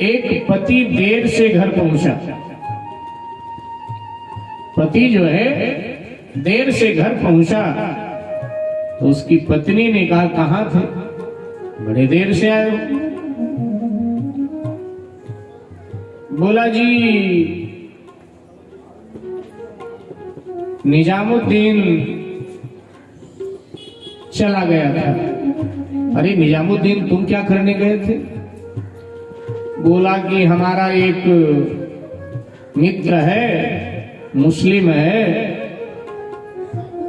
एक पति देर से घर पहुंचा। पति जो है देर से घर पहुंचा तो उसकी पत्नी ने कहा, कहां थे, बड़े देर से आए हो। बोला जी निजामुद्दीन चला गया था। अरे निजामुद्दीन तुम क्या करने गए थे? बोला कि हमारा एक मित्र है, मुस्लिम है,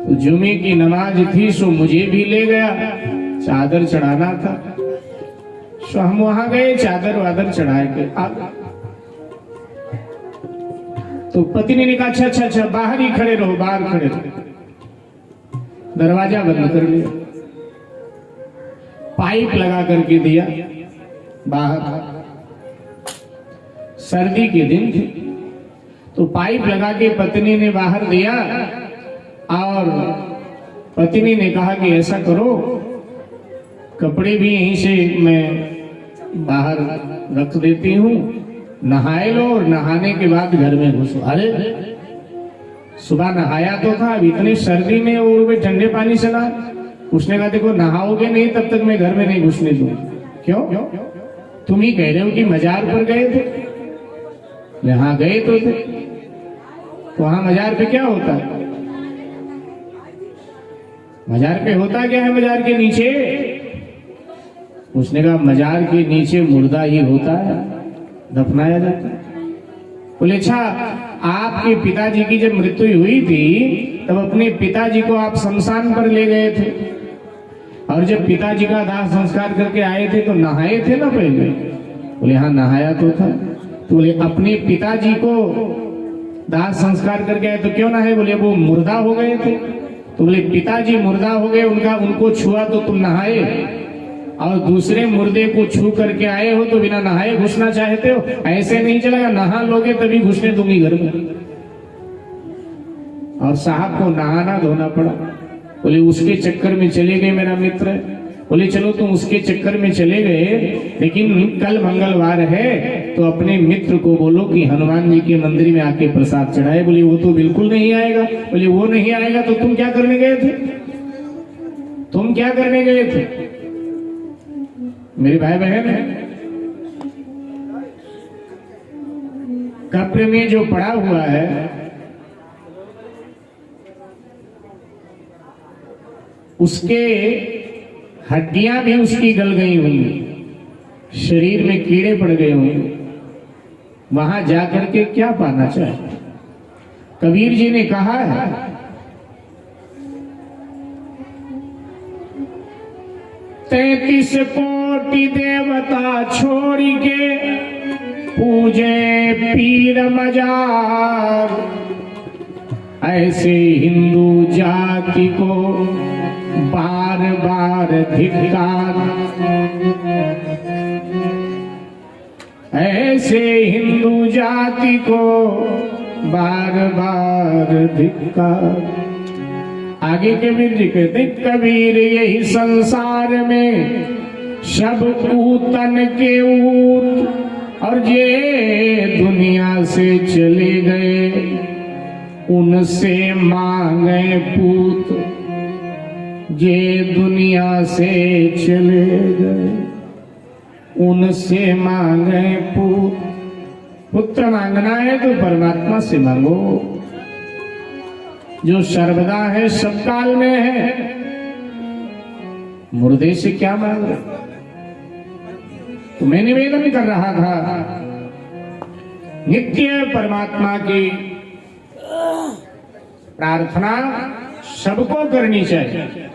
तो जुमे की नमाज थी सो मुझे भी ले गया, चादर चढ़ाना था, सो हम वहां गए, चादर वादर चढ़ाए के आ गए। तो पत्नी ने कहा अच्छा अच्छा अच्छा, बाहर ही खड़े रहो, बाहर खड़े रहो। दरवाजा बंद कर लिया, पाइप लगा करके दिया बाहर। सर्दी के दिन थे तो पाइप लगा के पत्नी ने बाहर दिया और पत्नी ने कहा कि ऐसा करो, कपड़े भी यहीं से मैं बाहर रख देती हूँ, नहाए लो और नहाने के बाद घर में घुसो। अरे सुबह नहाया तो था, अब इतनी सर्दी में और ठंडे पानी से नहा। उसने कहा देखो नहाओगे नहीं तब तक मैं घर में नहीं घुसने दूंगा। क्यों? तुम ही कह रहे हो कि मजार पर गए थे। यहाँ गए तो थे, तो वहां मजार पे क्या होता है? मजार पे होता क्या है मजार के नीचे? उसने कहा मजार के नीचे मुर्दा ही होता है, दफनाया जाता है। बोले अच्छा, आपके पिताजी की जब मृत्यु हुई थी तब अपने पिताजी को आप शमशान पर ले गए थे, और जब पिताजी का दाह संस्कार करके आए थे तो नहाए थे ना पहले? बोले हाँ नहाया तो था। तो बोले अपने पिताजी को दाह संस्कार करके आए तो क्यों नहाए? बोले वो मुर्दा हो गए थे। तो बोले पिताजी मुर्दा हो गए, उनको छुआ तो तुम नहाए, और दूसरे मुर्दे को छू करके आए हो तो बिना नहाए घुसना चाहते हो? ऐसे नहीं चलेगा, नहा लोगे तभी घुसने दूंगी घर में। और साहब को नहाना धोना पड़ा। बोले उसके चक्कर में चले गए मेरा मित्र। बोले चलो तुम उसके चक्कर में चले गए, लेकिन कल मंगलवार है तो अपने मित्र को बोलो कि हनुमान जी के मंदिर में आके प्रसाद चढ़ाए। बोले वो तो बिल्कुल नहीं आएगा। बोले वो नहीं आएगा तो तुम क्या करने गए थे? तुम क्या करने गए थे? मेरे भाई बहन है, कब्र में जो पड़ा हुआ है उसके हड्डियां भी उसकी गल गई होंगी, शरीर में कीड़े पड़ गए होंगे, वहां जाकर के क्या पाना चाहिए? कबीर जी ने कहा है 33 कोटि देवता छोड़ के पूजे पीर मजार, ऐसे हिंदू जाति को बार बार धिक्कार, ऐसे हिंदू जाति को बार बार धिक्कार। आगे कबीर जी कहते कबीर यही संसार में सब ऊतन के ऊत, और ये दुनिया से चले गए उनसे मांगे पूत, ये दुनिया से चले गए उनसे मांगे पूत। पुत्र मांगना है तो परमात्मा से मांगो, जो सर्वदा है सब काल में है। मुर्दे से क्या मांग रहे? तो मैं निवेदन कर रहा था नित्य परमात्मा की प्रार्थना सबको करनी चाहिए।